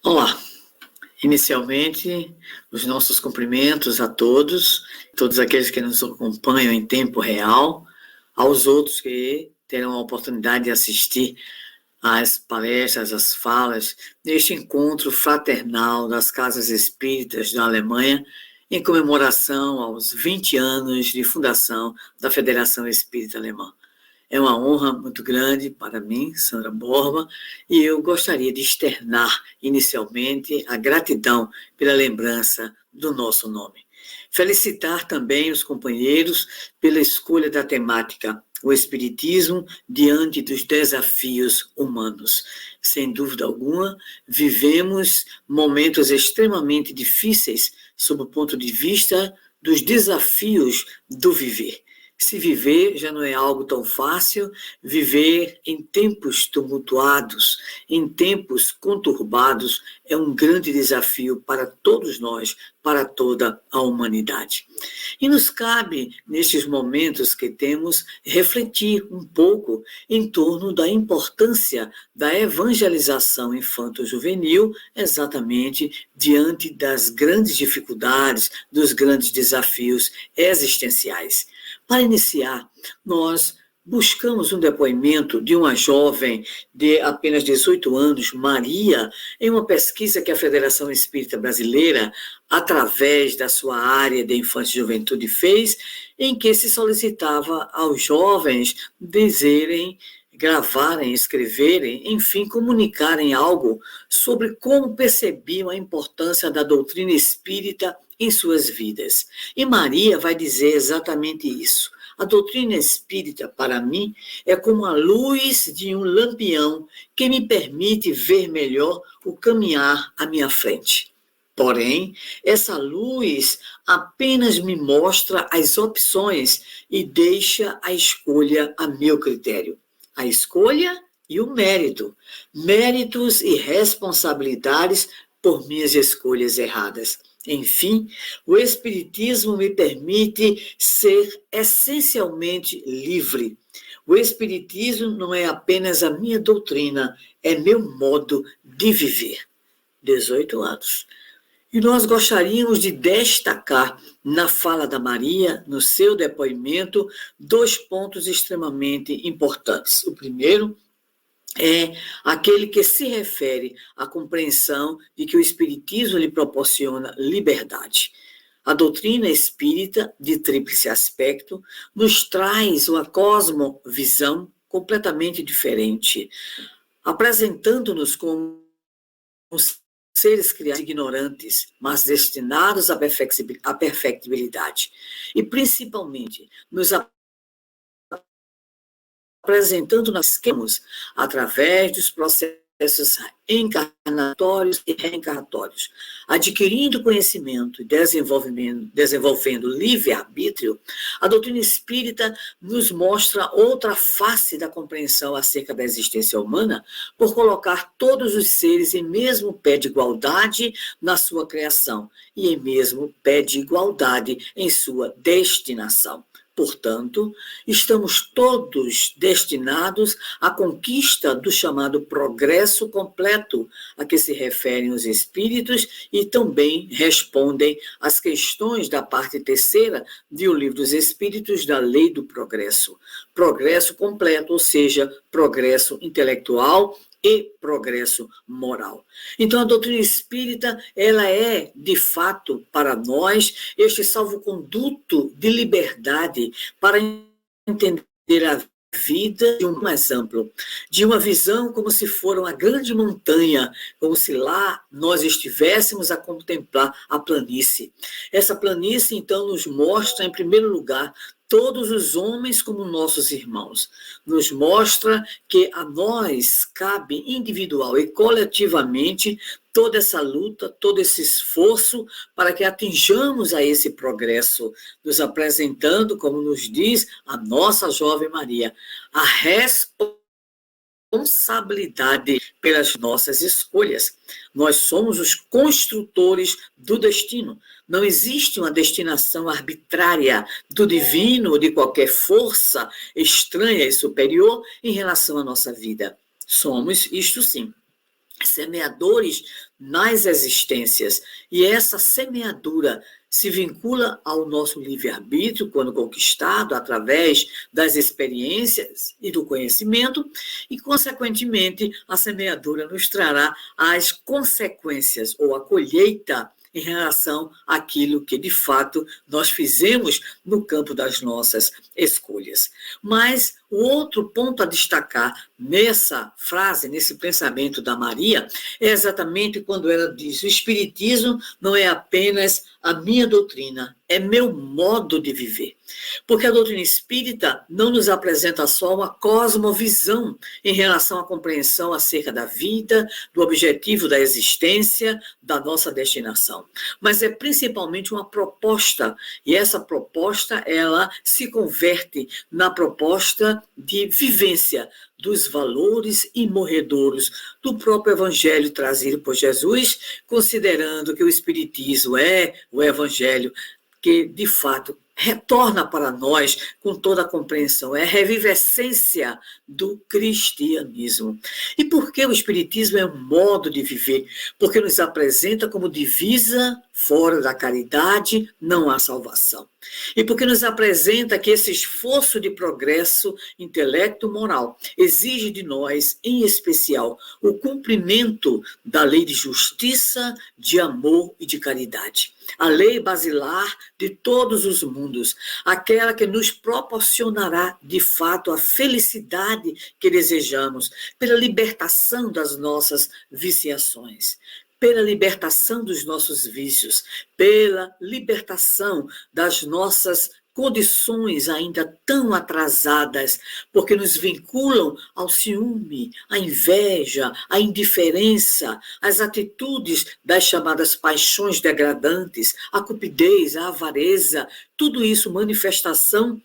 Olá, inicialmente, os nossos cumprimentos a todos aqueles que nos acompanham em tempo real, aos outros que terão a oportunidade de assistir às palestras, às falas, neste encontro fraternal das Casas Espíritas da Alemanha, em comemoração aos 20 anos de fundação da Federação Espírita Alemã. É uma honra muito grande para mim, Sandra Borba, e eu gostaria de externar inicialmente a gratidão pela lembrança do nosso nome. Felicitar também os companheiros pela escolha da temática o Espiritismo diante dos desafios humanos. Sem dúvida alguma, vivemos momentos extremamente difíceis sob o ponto de vista dos desafios do viver. Se viver já não é algo tão fácil, viver em tempos tumultuados, em tempos conturbados, é um grande desafio para todos nós, para toda a humanidade. E nos cabe, nestes momentos que temos, refletir um pouco em torno da importância da evangelização infanto-juvenil, exatamente diante das grandes dificuldades, dos grandes desafios existenciais. Para iniciar, nós buscamos um depoimento de uma jovem de apenas 18 anos, Maria, em uma pesquisa que a Federação Espírita Brasileira, através da sua área de infância e juventude, fez, em que se solicitava aos jovens dizerem, gravarem, escreverem, enfim, comunicarem algo sobre como percebiam a importância da doutrina espírita em suas vidas. E Maria vai dizer exatamente isso. A doutrina espírita, para mim, é como a luz de um lampião que me permite ver melhor o caminhar à minha frente. Porém, essa luz apenas me mostra as opções e deixa a escolha a meu critério. A escolha e o mérito. Méritos e responsabilidades por minhas escolhas erradas. Enfim, o Espiritismo me permite ser essencialmente livre. O Espiritismo não é apenas a minha doutrina, é meu modo de viver. 18 anos. E nós gostaríamos de destacar na fala da Maria, no seu depoimento, 2 pontos extremamente importantes. O primeiro é aquele que se refere à compreensão de que o Espiritismo lhe proporciona liberdade. A doutrina espírita, de tríplice aspecto, nos traz uma cosmovisão completamente diferente, apresentando-nos como seres criados ignorantes, mas destinados à perfectibilidade. E, principalmente, nos apresentando nós esquemas através dos processos encarnatórios e reencarnatórios, adquirindo conhecimento e desenvolvendo livre-arbítrio. A doutrina espírita nos mostra outra face da compreensão acerca da existência humana, por colocar todos os seres em mesmo pé de igualdade na sua criação e em mesmo pé de igualdade em sua destinação. Portanto, estamos todos destinados à conquista do chamado progresso completo, a que se referem os espíritos e também respondem às questões da parte terceira do Livro dos Espíritos, da Lei do Progresso. Progresso completo, ou seja, progresso intelectual e progresso moral. Então, a doutrina espírita, ela é, de fato, para nós, este salvo-conduto de liberdade para entender a vida de um mais amplo, de uma visão como se for uma grande montanha, como se lá nós estivéssemos a contemplar a planície. Essa planície, então, nos mostra, em primeiro lugar, todos os homens como nossos irmãos. Nos mostra que a nós cabe individual e coletivamente toda essa luta, todo esse esforço para que atinjamos a esse progresso, nos apresentando, como nos diz a nossa jovem Maria, a responsabilidade pelas nossas escolhas. Nós somos os construtores do destino. Não existe uma destinação arbitrária do divino ou de qualquer força estranha e superior em relação à nossa vida. Somos, isto sim, semeadores nas existências. E essa semeadura se vincula ao nosso livre-arbítrio, quando conquistado através das experiências e do conhecimento, e, consequentemente, a semeadura nos trará as consequências ou a colheita em relação àquilo que, de fato, nós fizemos no campo das nossas escolhas. Mas o outro ponto a destacar nessa frase, nesse pensamento da Maria, é exatamente quando ela diz: o Espiritismo não é apenas a minha doutrina, é meu modo de viver. Porque a doutrina espírita não nos apresenta só uma cosmovisão em relação à compreensão acerca da vida, do objetivo da existência, da nossa destinação, mas é principalmente uma proposta, e essa proposta, ela se converte na proposta de vivência dos valores imorredouros do próprio Evangelho trazido por Jesus, considerando que o Espiritismo é o Evangelho que, de fato, retorna para nós com toda a compreensão, é a revivescência do cristianismo. E por que o Espiritismo é um modo de viver? Porque nos apresenta como divisa: fora da caridade não há salvação. E porque nos apresenta que esse esforço de progresso intelecto-moral exige de nós, em especial, o cumprimento da lei de justiça, de amor e de caridade. A lei basilar de todos os mundos, aquela que nos proporcionará, de fato, a felicidade que desejamos, pela libertação das nossas viciações, pela libertação dos nossos vícios, pela libertação das nossas condições ainda tão atrasadas, porque nos vinculam ao ciúme, à inveja, à indiferença, às atitudes das chamadas paixões degradantes, à cupidez, à avareza, tudo isso manifestação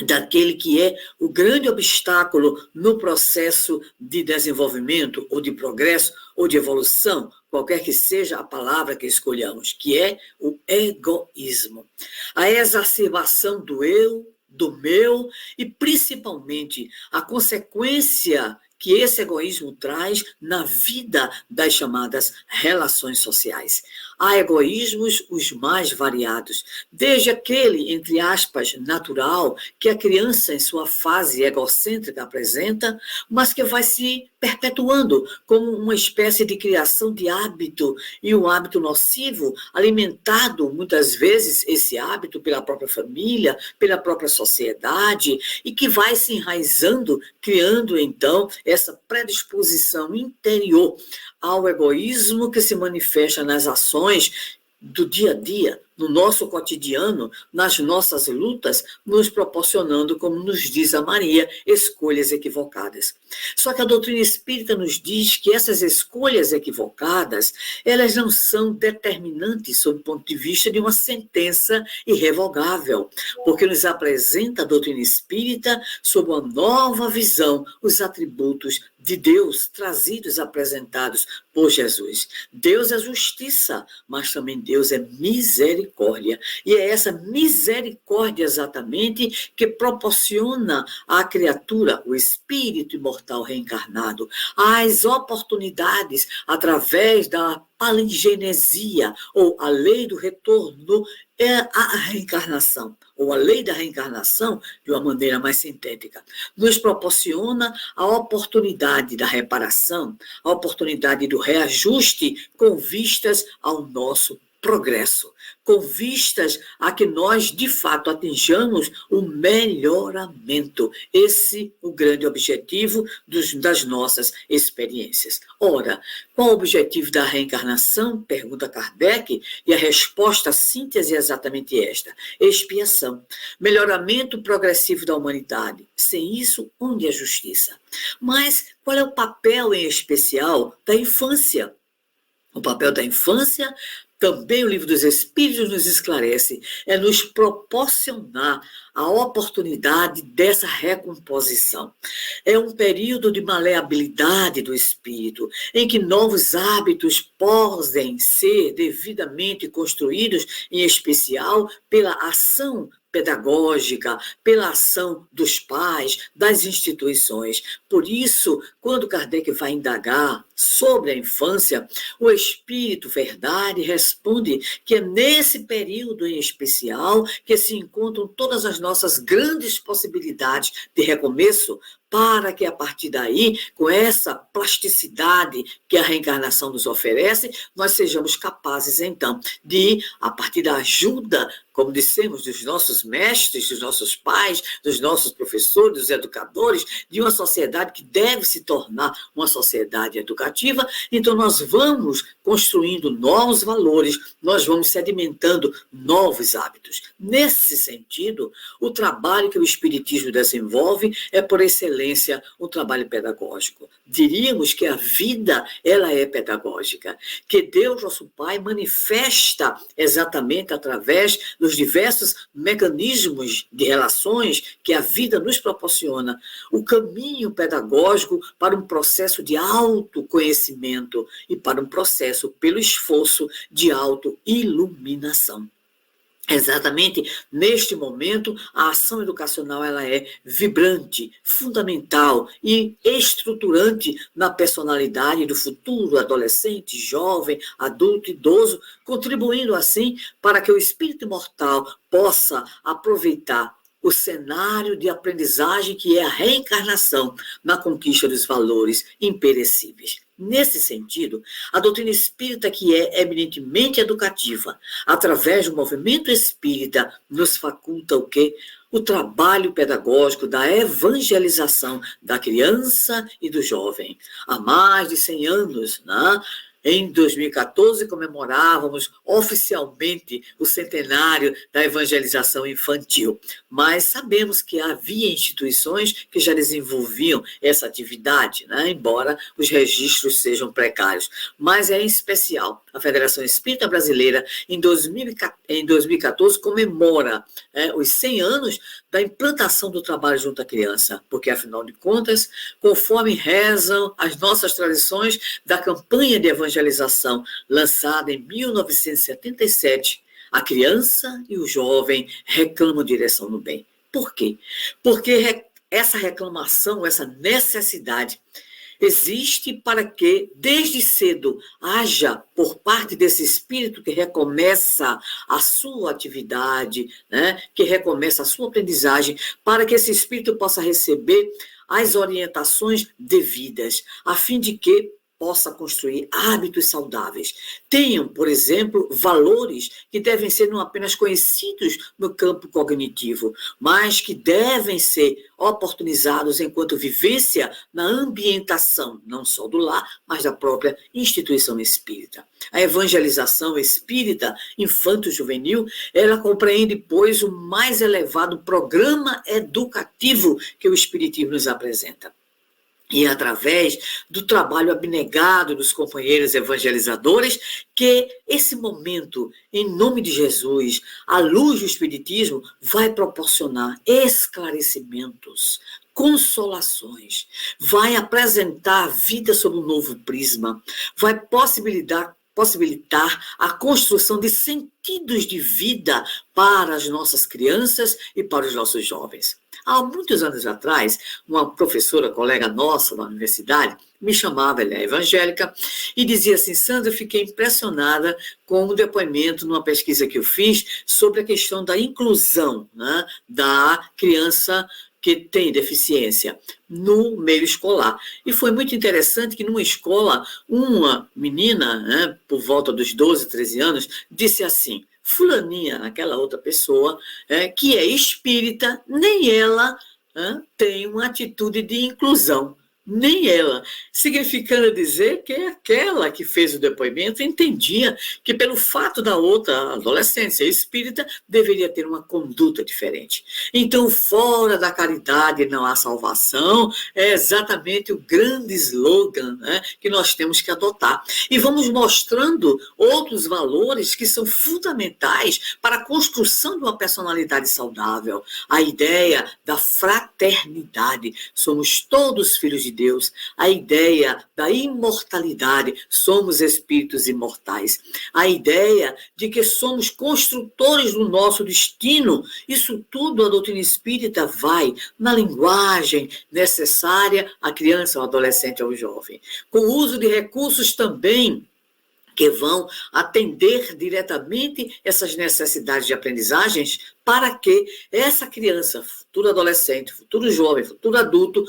daquele que é o grande obstáculo no processo de desenvolvimento, ou de progresso, ou de evolução, qualquer que seja a palavra que escolhamos, que é o egoísmo. A exacerbação do eu, do meu, e principalmente a consequência que esse egoísmo traz na vida das chamadas relações sociais. Há egoísmos os mais variados, desde aquele, entre aspas, natural, que a criança em sua fase egocêntrica apresenta, mas que vai se perpetuando como uma espécie de criação de hábito, e um hábito nocivo, alimentado muitas vezes esse hábito pela própria família, pela própria sociedade, e que vai se enraizando, criando então essa predisposição interior ao egoísmo que se manifesta nas ações do dia a dia, no nosso cotidiano, nas nossas lutas, nos proporcionando, como nos diz a Maria, escolhas equivocadas. Só que a doutrina espírita nos diz que essas escolhas equivocadas, elas não são determinantes sob o ponto de vista de uma sentença irrevogável, porque nos apresenta a doutrina espírita sob uma nova visão, os atributos de Deus trazidos, apresentados por Jesus. Deus é justiça, mas também Deus é misericórdia. E é essa misericórdia exatamente que proporciona à criatura, o espírito imortal reencarnado, as oportunidades através da palingenesia, ou a lei do retorno, é a reencarnação, ou a lei da reencarnação, de uma maneira mais sintética, nos proporciona a oportunidade da reparação, a oportunidade do reajuste com vistas ao nosso progresso, com vistas a que nós, de fato, atinjamos o melhoramento. Esse é o grande objetivo das nossas experiências. Ora, qual o objetivo da reencarnação? Pergunta Kardec, e a resposta, a síntese é exatamente esta: expiação, melhoramento progressivo da humanidade. Sem isso, onde é justiça? Mas qual é o papel, em especial, da infância? O papel da infância, também o Livro dos Espíritos nos esclarece, é nos proporcionar a oportunidade dessa recomposição. É um período de maleabilidade do espírito, em que novos hábitos podem ser devidamente construídos, em especial pela ação pedagógica, pela ação dos pais, das instituições. Por isso, quando Kardec vai indagar sobre a infância, o Espírito Verdade responde que é nesse período em especial que se encontram todas as nossas grandes possibilidades de recomeço, para que a partir daí, com essa plasticidade que a reencarnação nos oferece, nós sejamos capazes, então, de, a partir da ajuda, como dissemos, dos nossos mestres, dos nossos pais, dos nossos professores, dos educadores, de uma sociedade que deve se tornar uma sociedade educativa, então nós vamos construindo novos valores, nós vamos sedimentando novos hábitos. Nesse sentido, o trabalho que o Espiritismo desenvolve é, por excelência, um trabalho pedagógico. Diríamos que a vida, ela é pedagógica, que Deus, nosso Pai, manifesta exatamente através dos diversos mecanismos de relações que a vida nos proporciona, o caminho pedagógico para um processo de autoconhecimento e para um processo, pelo esforço, de autoiluminação. Exatamente neste momento, a ação educacional ela é vibrante, fundamental e estruturante na personalidade do futuro adolescente, jovem, adulto, idoso, contribuindo assim para que o espírito imortal possa aproveitar o cenário de aprendizagem que é a reencarnação na conquista dos valores imperecíveis. Nesse sentido, a doutrina espírita, que é eminentemente educativa, através do movimento espírita, nos faculta o quê? O trabalho pedagógico da evangelização da criança e do jovem. Há mais de 100 anos, né? Em 2014, comemorávamos oficialmente o centenário da evangelização infantil, mas sabemos que havia instituições que já desenvolviam essa atividade, né? Embora os registros sejam precários. Mas é em especial a Federação Espírita Brasileira, em 2014, comemora os 100 anos da implantação do trabalho junto à criança, porque, afinal de contas, conforme rezam as nossas tradições da campanha de evangelização lançada em 1977, a criança e o jovem reclamam direção no bem. Por quê? Porque essa reclamação, essa necessidade existe para que, desde cedo, haja por parte desse espírito que recomeça a sua atividade, né, que recomeça a sua aprendizagem, para que esse espírito possa receber as orientações devidas, a fim de que possa construir hábitos saudáveis. Tenham, por exemplo, valores que devem ser não apenas conhecidos no campo cognitivo, mas que devem ser oportunizados enquanto vivência na ambientação, não só do lar, mas da própria instituição espírita. A evangelização espírita infanto-juvenil, ela compreende, pois, o mais elevado programa educativo que o Espiritismo nos apresenta. E através do trabalho abnegado dos companheiros evangelizadores, que esse momento, em nome de Jesus, à luz do Espiritismo, vai proporcionar esclarecimentos, consolações, vai apresentar a vida sob um novo prisma, vai possibilitar a construção de sentidos de vida para as nossas crianças e para os nossos jovens. Há muitos anos atrás, uma professora, colega nossa na universidade, me chamava, ela é evangélica, e dizia assim: Sandra, eu fiquei impressionada com um depoimento numa pesquisa que eu fiz sobre a questão da inclusão, né, da criança que tem deficiência no meio escolar. E foi muito interessante que numa escola, uma menina, né, por volta dos 12, 13 anos, disse assim: fulaninha, aquela outra pessoa, que é espírita, nem ela tem uma atitude de inclusão. Nem ela, significando dizer que aquela que fez o depoimento entendia que pelo fato da outra adolescente ser espírita, deveria ter uma conduta diferente. Então, fora da caridade não há salvação, é exatamente o grande slogan, né, que nós temos que adotar. E vamos mostrando outros valores que são fundamentais para a construção de uma personalidade saudável. A ideia da fraternidade. Somos todos filhos de Deus, a ideia da imortalidade, somos espíritos imortais, a ideia de que somos construtores do nosso destino, isso tudo a doutrina espírita vai na linguagem necessária à criança, ao adolescente, ao jovem, com o uso de recursos também que vão atender diretamente essas necessidades de aprendizagens para que essa criança, futuro adolescente, futuro jovem, futuro adulto,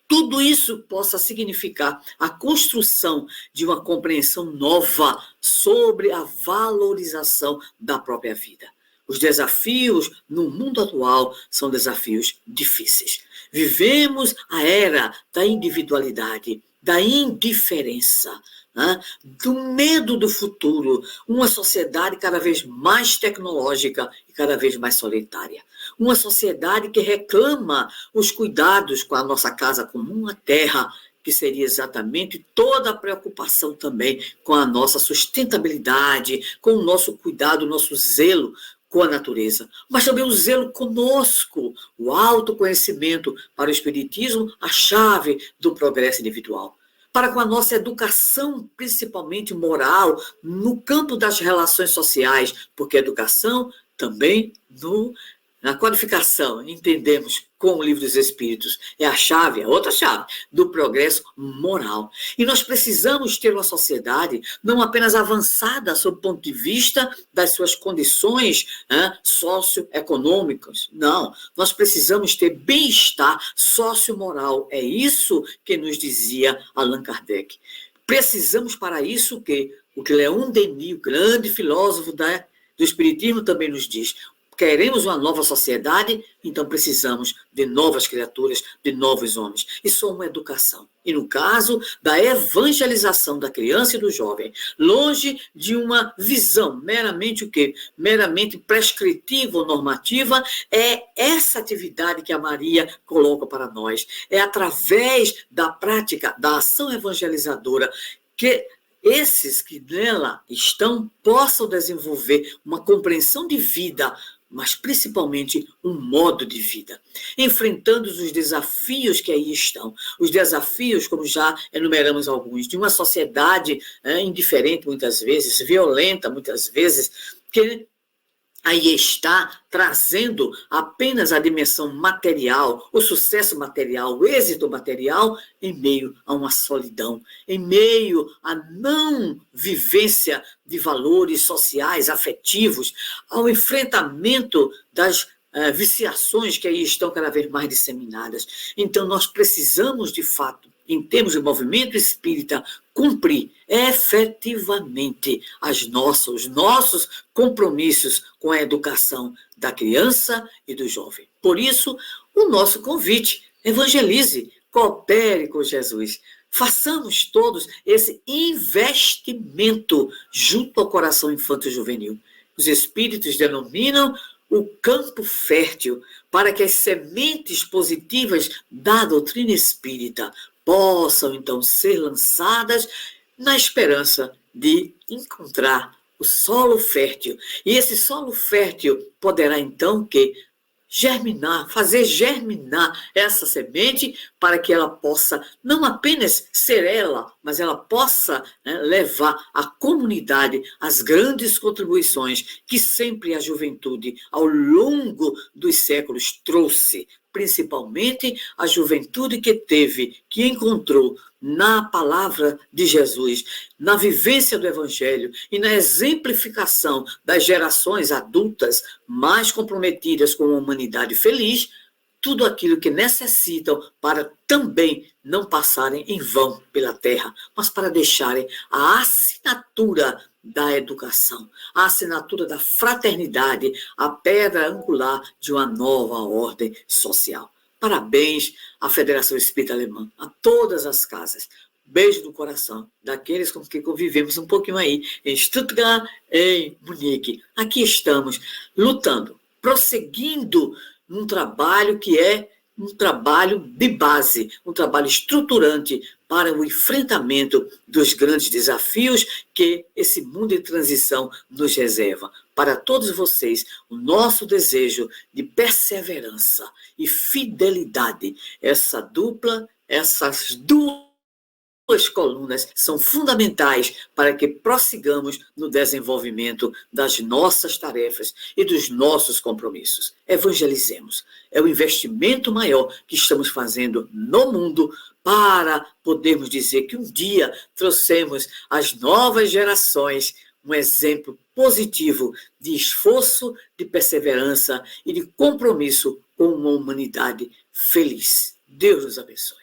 tudo isso possa significar a construção de uma compreensão nova sobre a valorização da própria vida. Os desafios no mundo atual são desafios difíceis. Vivemos a era da individualidade, da indiferença, do medo do futuro, uma sociedade cada vez mais tecnológica e cada vez mais solitária. Uma sociedade que reclama os cuidados com a nossa casa comum, a terra, que seria exatamente toda a preocupação também com a nossa sustentabilidade, com o nosso cuidado, o nosso zelo com a natureza, mas também o zelo conosco, o autoconhecimento para o espiritismo, a chave do progresso individual. Para com a nossa educação, principalmente moral, no campo das relações sociais, porque a educação também na qualificação, entendemos com o Livro dos Espíritos, é a chave, a outra chave, do progresso moral. E nós precisamos ter uma sociedade não apenas avançada sob o ponto de vista das suas condições socioeconômicas, não, nós precisamos ter bem-estar sociomoral, é isso que nos dizia Allan Kardec. Precisamos para isso o que Leon Denis, o grande filósofo do Espiritismo, também nos diz. Queremos uma nova sociedade, então precisamos de novas criaturas, de novos homens. E só uma educação. E no caso da evangelização da criança e do jovem, longe de uma visão meramente meramente prescritiva ou normativa, é essa atividade que a Maria coloca para nós. É através da prática, da ação evangelizadora, que esses que nela estão possam desenvolver uma compreensão de vida, mas principalmente um modo de vida, enfrentando os desafios que aí estão. Os desafios, como já enumeramos alguns, de uma sociedade indiferente muitas vezes, violenta muitas vezes, que aí está trazendo apenas a dimensão material, o sucesso material, o êxito material, em meio a uma solidão, em meio à não vivência de valores sociais, afetivos, ao enfrentamento das viciações que aí estão cada vez mais disseminadas. Então, nós precisamos, de fato, em termos de movimento espírita, cumprir efetivamente os nossos compromissos com a educação da criança e do jovem. Por isso, o nosso convite, evangelize, coopere com Jesus. Façamos todos esse investimento junto ao coração infanto-juvenil. Os espíritos denominam o campo fértil para que as sementes positivas da doutrina espírita possam, então, ser lançadas na esperança de encontrar o solo fértil. E esse solo fértil poderá, então, fazer germinar essa semente para que ela possa, não apenas ser ela, mas ela possa levar à comunidade as grandes contribuições que sempre a juventude, ao longo dos séculos, trouxe, principalmente a juventude que encontrou na palavra de Jesus, na vivência do Evangelho e na exemplificação das gerações adultas mais comprometidas com uma humanidade feliz, tudo aquilo que necessitam para também não passarem em vão pela terra, mas para deixarem a assinatura da educação, a assinatura da fraternidade, a pedra angular de uma nova ordem social. Parabéns à Federação Espírita Alemã, a todas as casas. Beijo no coração daqueles com quem convivemos um pouquinho aí, em Stuttgart, em Munique. Aqui estamos, lutando, prosseguindo num trabalho que é um trabalho de base, um trabalho estruturante para o enfrentamento dos grandes desafios que esse mundo em transição nos reserva. Para todos vocês, o nosso desejo de perseverança e fidelidade, essa dupla Essas duas colunas são fundamentais para que prossigamos no desenvolvimento das nossas tarefas e dos nossos compromissos. Evangelizemos. É o investimento maior que estamos fazendo no mundo para podermos dizer que um dia trouxemos às novas gerações um exemplo positivo de esforço, de perseverança e de compromisso com uma humanidade feliz. Deus nos abençoe.